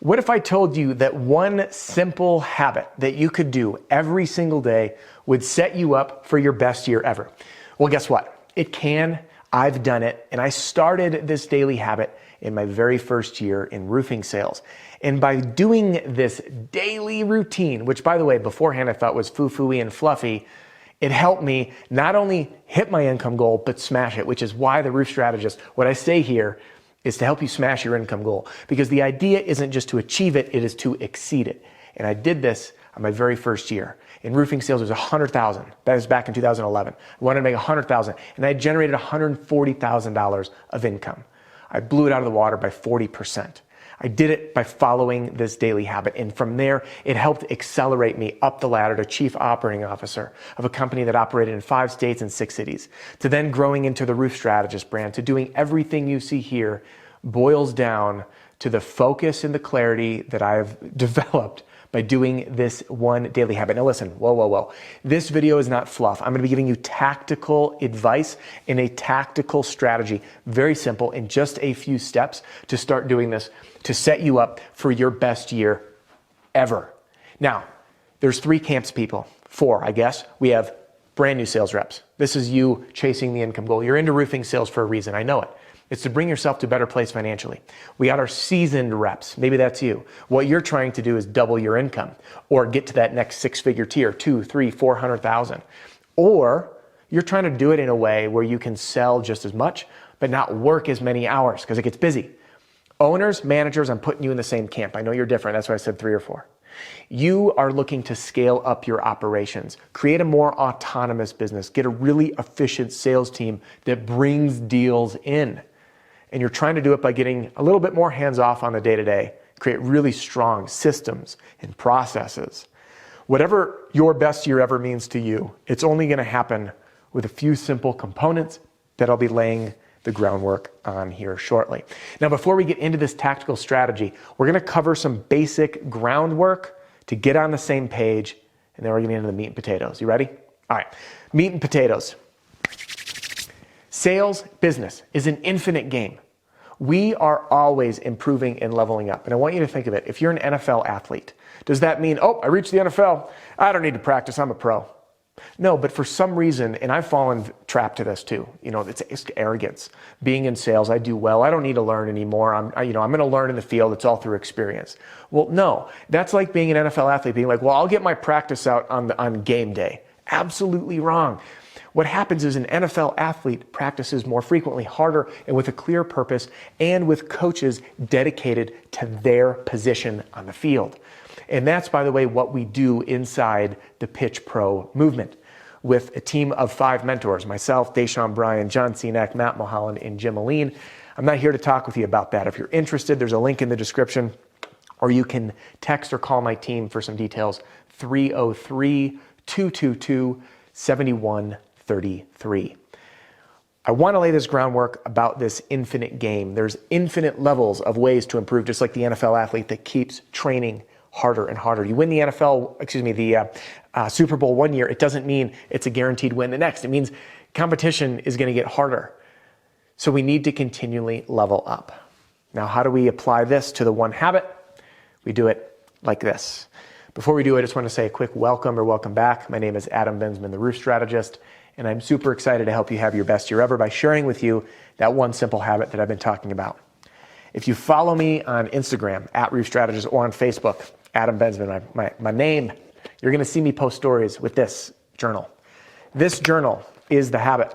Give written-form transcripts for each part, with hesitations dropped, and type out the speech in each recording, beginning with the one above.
What if I told you that one simple habit that you could do every single day would set you up for your best year ever? Well, guess what? It can. I've done it. And I started this daily habit in my very first year in roofing sales. And by doing this daily routine, which by the way, beforehand I thought was foo-foo-y and fluffy, it helped me not only hit my income goal, but smash it, which is why the Roof Strategist, what I say here, is to help you smash your income goal. Because the idea isn't just to achieve it, it is to exceed it. And I did this on my very first year. In roofing sales, it was $100,000. That was back in 2011. I wanted to make $100,000, and I generated $140,000 of income. I blew it out of the water by 40%. I did it by following this daily habit. And from there, it helped accelerate me up the ladder to chief operating officer of a company that operated in 5 states and 6 cities, to then growing into the Roof Strategist brand, to doing everything you see here boils down to the focus and the clarity that I've developed by doing this one daily habit. Now listen, whoa. This video is not fluff. I'm going to be giving you tactical advice and a tactical strategy. Very simple, in just a few steps to start doing this to set you up for your best year ever. Now, there's 3 camps of people. 4, I guess. We have brand new sales reps. This is you chasing the income goal. You're into roofing sales for a reason. I know it. It's to bring yourself to a better place financially. We got our seasoned reps. Maybe that's you. What you're trying to do is double your income or get to that next 6-figure tier, 2, 3, 400,000. Or you're trying to do it in a way where you can sell just as much, but not work as many hours because it gets busy. Owners, managers, I'm putting you in the same camp. I know you're different. That's why I said 3 or 4. You are looking to scale up your operations, create a more autonomous business, get a really efficient sales team that brings deals in. And you're trying to do it by getting a little bit more hands-off on the day-to-day, create really strong systems and processes. Whatever your best year ever means to you, it's only going to happen with a few simple components that I'll be laying the groundwork on here shortly. Now, before we get into this tactical strategy, we're going to cover some basic groundwork to get on the same page, and then we're going to get into the meat and potatoes. You ready? All right, meat and potatoes. Sales business is an infinite game. We are always improving and leveling up. And I want you to think of it. If you're an NFL athlete, does that mean, oh, I reached the NFL, I don't need to practice, I'm a pro? No, but for some reason, and I've fallen trapped to this too, it's arrogance. Being in sales, I do well, I don't need to learn anymore, I'm going to learn in the field, it's all through experience. Well, no, that's like being an NFL athlete, being like, well, I'll get my practice out on game day. Absolutely wrong. What happens is an NFL athlete practices more frequently, harder, and with a clear purpose, and with coaches dedicated to their position on the field. And that's, by the way, what we do inside the Pitch Pro movement with a team of 5 mentors, myself, Deshaun Bryan, John Cenac, Matt Mulholland, and Jim Aline. I'm not here to talk with you about that. If you're interested, there's a link in the description, or you can text or call my team for some details, 303-222-7133. I want to lay this groundwork about this infinite game. There's infinite levels of ways to improve, just like the NFL athlete that keeps training harder and harder. You win the Super Bowl one year, it doesn't mean it's a guaranteed win the next. It means competition is going to get harder. So we need to continually level up. Now, how do we apply this to the one habit? We do it like this. Before we do it, I just want to say a quick welcome or welcome back. My name is Adam Bensman, the Roof Strategist, and I'm super excited to help you have your best year ever by sharing with you that one simple habit that I've been talking about. If you follow me on Instagram, @Roof Strategist, or on Facebook, Adam Bensman, my name, you're going to see me post stories with this journal. This journal is the habit,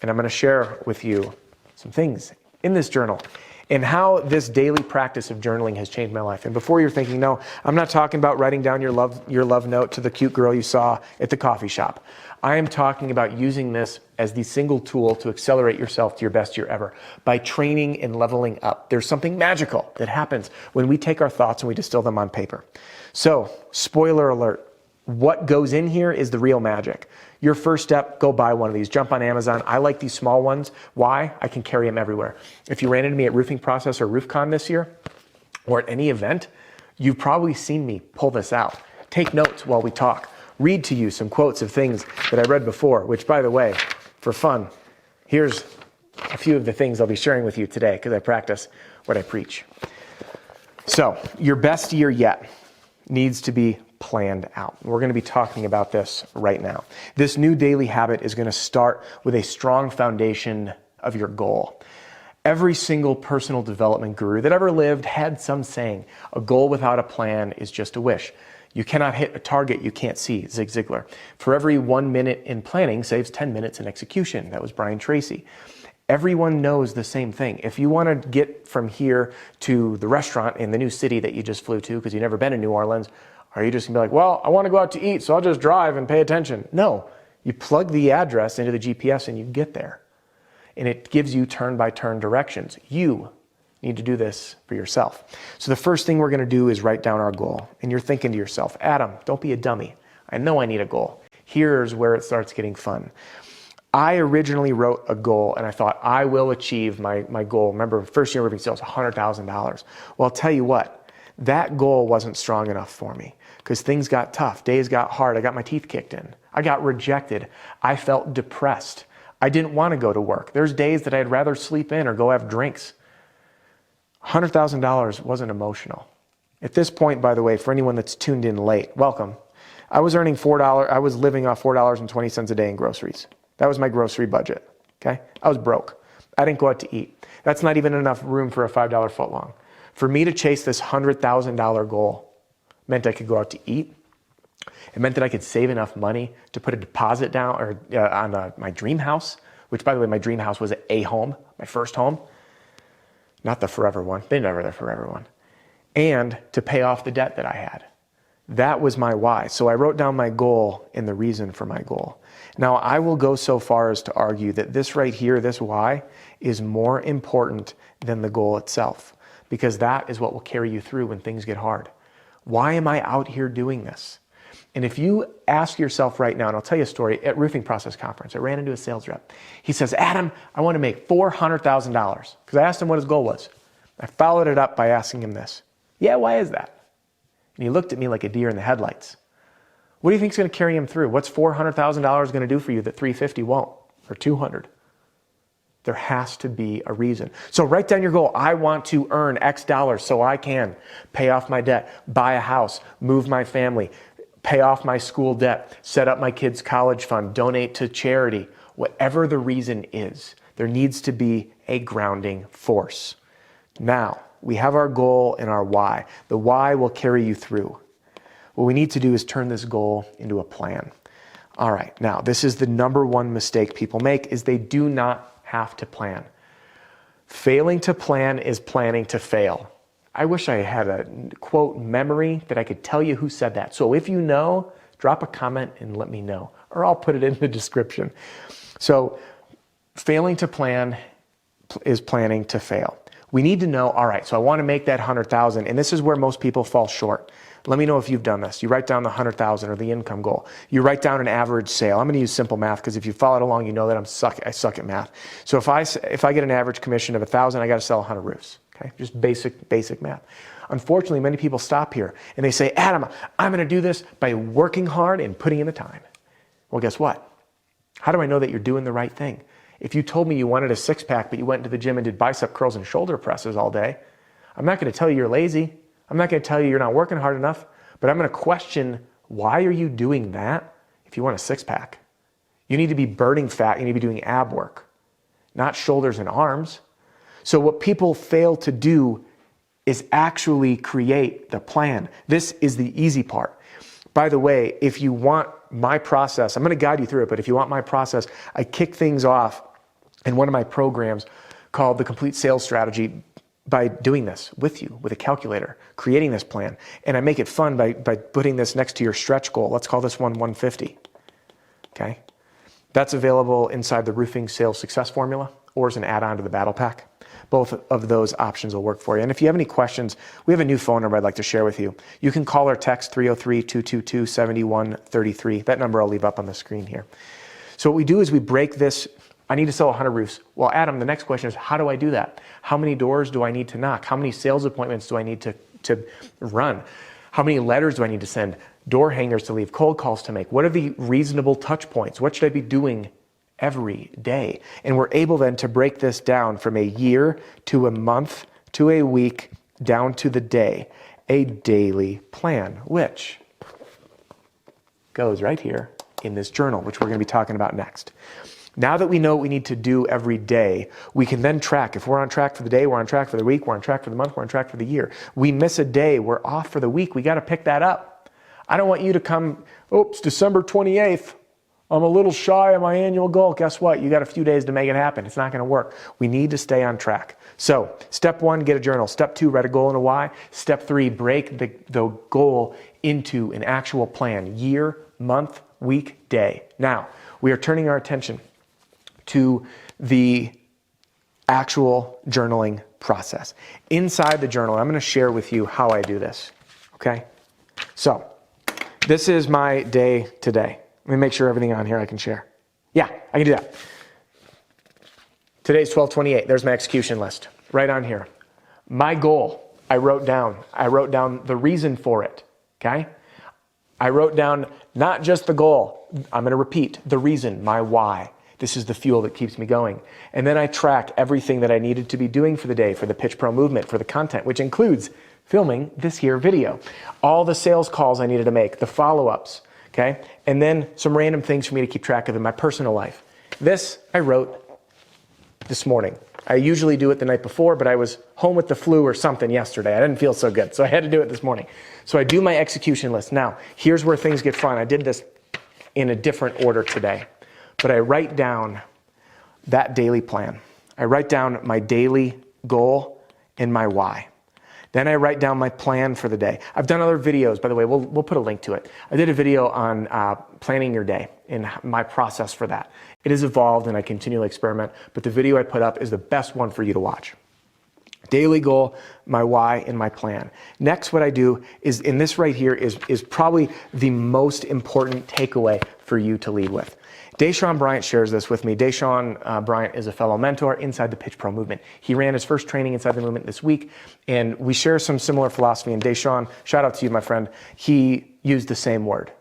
and I'm going to share with you some things in this journal and how this daily practice of journaling has changed my life. And before you're thinking, no, I'm not talking about writing down your love note to the cute girl you saw at the coffee shop. I am talking about using this as the single tool to accelerate yourself to your best year ever by training and leveling up. There's something magical that happens when we take our thoughts and we distill them on paper. So, spoiler alert, what goes in here is the real magic. Your first step, go buy one of these. Jump on Amazon. I like these small ones. Why? I can carry them everywhere. If you ran into me at Roofing Process or RoofCon this year, or at any event, you've probably seen me pull this out. Take notes while we talk. Read to you some quotes of things that I read before, which, by the way, for fun, here's a few of the things I'll be sharing with you today because I practice what I preach. So your best year yet needs to be planned out. We're going to be talking about this right now. This new daily habit is going to start with a strong foundation of your goal. Every single personal development guru that ever lived had some saying, a goal without a plan is just a wish. You cannot hit a target you can't see, Zig Ziglar. For every 1 minute in planning saves 10 minutes in execution. That was Brian Tracy. Everyone knows the same thing. If you want to get from here to the restaurant in the new city that you just flew to because you've never been in New Orleans, are you just going to be like, well, I want to go out to eat, so I'll just drive and pay attention? No. You plug the address into the GPS and you get there. And it gives you turn-by-turn directions. You need to do this for yourself. So the first thing we're going to do is write down our goal. And you're thinking to yourself, Adam, don't be a dummy. I know I need a goal. Here's where it starts getting fun. I originally wrote a goal and I thought I will achieve my goal. Remember, first year roofing sales, $100,000. Well, I'll tell you what, that goal wasn't strong enough for me because things got tough. Days got hard. I got my teeth kicked in. I got rejected. I felt depressed. I didn't want to go to work. There's days that I'd rather sleep in or go have drinks. $100,000 wasn't emotional. At this point, by the way, for anyone that's tuned in late, welcome. I was earning $4. I was living off $4.20 a day in groceries. That was my grocery budget, okay? I was broke. I didn't go out to eat. That's not even enough room for a $5 footlong. For me to chase this $100,000 goal meant I could go out to eat. It meant that I could save enough money to put a deposit down on my dream house, which, by the way, my dream house was a home, my first home. Not the forever one. They never the forever one. And to pay off the debt that I had. That was my why. So I wrote down my goal and the reason for my goal. Now, I will go so far as to argue that this right here, this why, is more important than the goal itself, because that is what will carry you through when things get hard. Why am I out here doing this? And if you ask yourself right now, and I'll tell you a story, at Roofing Process Conference, I ran into a sales rep. He says, Adam, I want to make $400,000. Because I asked him what his goal was. I followed it up by asking him this. Yeah, why is that? And he looked at me like a deer in the headlights. What do you think is going to carry him through? What's $400,000 going to do for you that $350 won't, or $200? There has to be a reason. So write down your goal. I want to earn X dollars so I can pay off my debt, buy a house, move my family, pay off my school debt, set up my kids' college fund, donate to charity. Whatever the reason is, there needs to be a grounding force. Now, we have our goal and our why. The why will carry you through. What we need to do is turn this goal into a plan. All right, now this is the number one mistake people make is they do not have to plan. Failing to plan is planning to fail. I wish I had a quote memory that I could tell you who said that. So if you know, drop a comment and let me know, or I'll put it in the description. So failing to plan is planning to fail. We need to know, all right, so I want to make that 100,000, and this is where most people fall short. Let me know if you've done this. You write down the 100,000 or the income goal. You write down an average sale. I'm going to use simple math because if you followed along, you know that I suck at math. So if I get an average commission of 1,000, I got to sell 100 roofs. Okay, just basic math. Unfortunately, many people stop here and they say, Adam, I'm going to do this by working hard and putting in the time. Well, guess what? How do I know that you're doing the right thing? If you told me you wanted a six-pack, but you went into the gym and did bicep curls and shoulder presses all day, I'm not going to tell you you're lazy. I'm not going to tell you you're not working hard enough, but I'm going to question, why are you doing that if you want a six-pack? You need to be burning fat. You need to be doing ab work, not shoulders and arms. So what people fail to do is actually create the plan. This is the easy part. By the way, if you want my process, I'm going to guide you through it, but if you want my process, I kick things off in one of my programs called The Complete Sales Strategy by doing this with you, with a calculator, creating this plan. And I make it fun by putting this next to your stretch goal. Let's call this one 150. Okay? That's available inside the Roofing Sales Success Formula or as an add-on to the Battle Pack. Both of those options will work for you. And if you have any questions, we have a new phone number I'd like to share with you. You can call or text 303-222-7133. That number I'll leave up on the screen here. So what we do is we break this. I need to sell 100 roofs. Well, Adam, the next question is, how do I do that? How many doors do I need to knock? How many sales appointments do I need to run? How many letters do I need to send? Door hangers to leave, cold calls to make? What are the reasonable touch points? What should I be doing every day? And we're able then to break this down from a year to a month to a week down to the day, a daily plan, which goes right here in this journal, which we're going to be talking about next. Now that we know what we need to do every day, we can then track. If we're on track for the day, we're on track for the week, we're on track for the month, we're on track for the year. We miss a day, we're off for the week, we got to pick that up. I don't want you to come, it's December 28th. I'm a little shy of my annual goal. Guess what? You got a few days to make it happen. It's not going to work. We need to stay on track. So step 1, get a journal. Step 2, write a goal and a why. Step 3, break the goal into an actual plan. Year, month, week, day. Now, we are turning our attention to the actual journaling process. Inside the journal, I'm going to share with you how I do this. Okay? So, this is my day today. Let me make sure everything on here I can share. Yeah, I can do that. Today's 12/28. There's my execution list. Right on here. My goal, I wrote down. I wrote down the reason for it. Okay? I wrote down not just the goal. I'm going to repeat the reason, my why. This is the fuel that keeps me going. And then I track everything that I needed to be doing for the day, for the Pitch Pro movement, for the content, which includes filming this here video. All the sales calls I needed to make, the follow-ups. Okay? And then some random things for me to keep track of in my personal life. This I wrote this morning. I usually do it the night before, but I was home with the flu or something yesterday. I didn't feel so good, so I had to do it this morning. So I do my execution list. Now, here's where things get fun. I did this in a different order today, but I write down that daily plan. I write down my daily goal and my why. Then I write down my plan for the day. I've done other videos, by the way, we'll put a link to it. I did a video on planning your day and my process for that. It has evolved and I continually experiment, but the video I put up is the best one for you to watch. Daily goal, my why, and my plan. Next, what I do is, in this right here, is probably the most important takeaway for you to lead with. Deshaun Bryant shares this with me. Deshaun Bryant is a fellow mentor inside the Pitch Pro movement. He ran his first training inside the movement this week, and we share some similar philosophy. And Deshaun, shout out to you, my friend, he used the same word.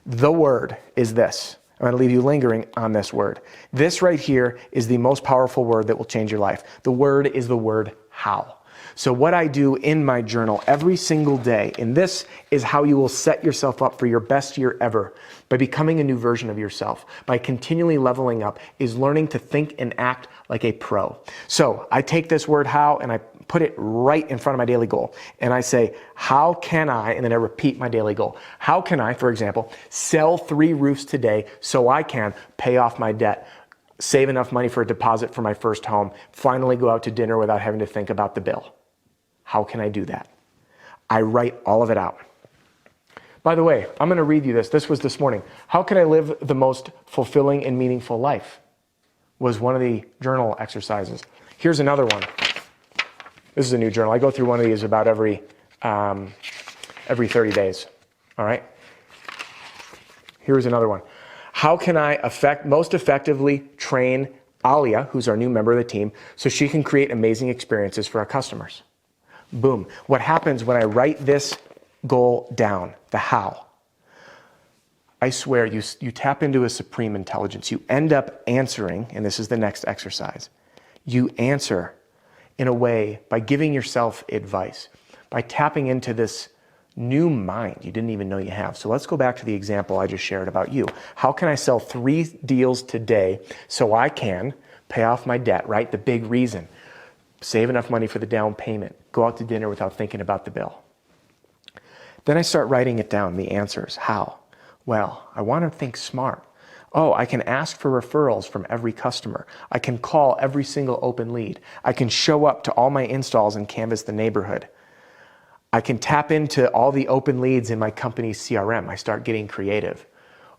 The word is this. I'm going to leave you lingering on this word. This right here is the most powerful word that will change your life. The word is the word how. So what I do in my journal every single day, and this is how you will set yourself up for your best year ever, by becoming a new version of yourself, by continually leveling up, is learning to think and act like a pro. So I take this word how and I put it right in front of my daily goal. And I say, how can I, and then I repeat my daily goal. How can I, for example, sell 3 roofs today so I can pay off my debt, save enough money for a deposit for my first home, finally go out to dinner without having to think about the bill? How can I do that? I write all of it out. By the way, I'm going to read you this. This was this morning. How can I live the most fulfilling and meaningful life? Was one of the journal exercises. Here's another one. This is a new journal. I go through one of these about every 30 days. All right? Here's another one. How can I most effectively train Alia, who's our new member of the team, so she can create amazing experiences for our customers? Boom. What happens when I write this goal down, the how? I swear, you tap into a supreme intelligence. You end up answering, and this is the next exercise, you answer in a way by giving yourself advice, by tapping into this new mind you didn't even know you have. So let's go back to the example I just shared about you. How can I sell 3 deals today so I can pay off my debt, right? The big reason. Save enough money for the down payment. Go out to dinner without thinking about the bill. Then I start writing it down, the answers. How? Well, I want to think smart. Oh, I can ask for referrals from every customer. I can call every single open lead. I can show up to all my installs and canvass the neighborhood. I can tap into all the open leads in my company's CRM. I start getting creative.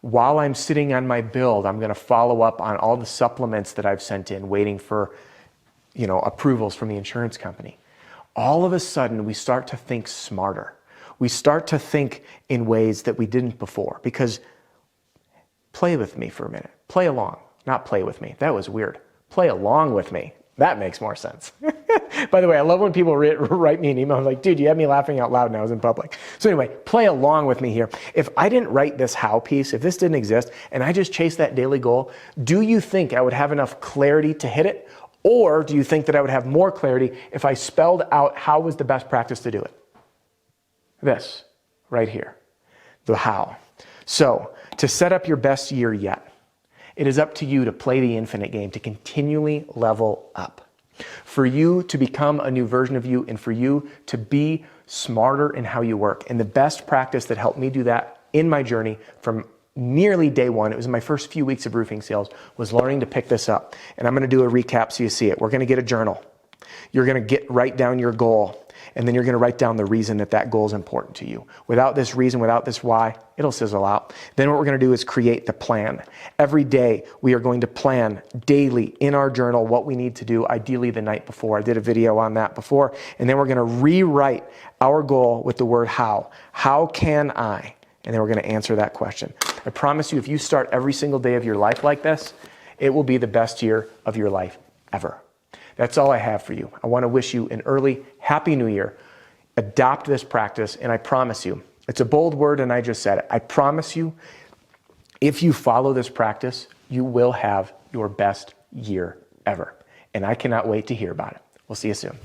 While I'm sitting on my build, I'm going to follow up on all the supplements that I've sent in, waiting for approvals from the insurance company. All of a sudden, we start to think smarter. We start to think in ways that we didn't before. Because, play with me for a minute. Play along. Not play with me. That was weird. Play along with me. That makes more sense. By the way, I love when people write me an email. I'm like, dude, you had me laughing out loud now. I was in public. So anyway, play along with me here. If I didn't write this how piece, if this didn't exist, and I just chased that daily goal, do you think I would have enough clarity to hit it? Or do you think that I would have more clarity if I spelled out how was the best practice to do it? This, right here, the how. So, to set up your best year yet, it is up to you to play the infinite game, to continually level up. For you to become a new version of you and for you to be smarter in how you work. And the best practice that helped me do that in my journey from nearly day one, it was my first few weeks of roofing sales, was learning to pick this up. And I'm going to do a recap so you see it. We're going to get a journal. You're going to write down your goal, and then you're going to write down the reason that that goal is important to you. Without this reason, without this why, it'll sizzle out. Then what we're going to do is create the plan. Every day, we are going to plan daily in our journal what we need to do, ideally the night before. I did a video on that before. And then we're going to rewrite our goal with the word how. How can I? And then we're going to answer that question. I promise you, if you start every single day of your life like this, it will be the best year of your life ever. That's all I have for you. I want to wish you an early, happy new year. Adopt this practice, and I promise you, it's a bold word and I just said it. I promise you, if you follow this practice, you will have your best year ever. And I cannot wait to hear about it. We'll see you soon.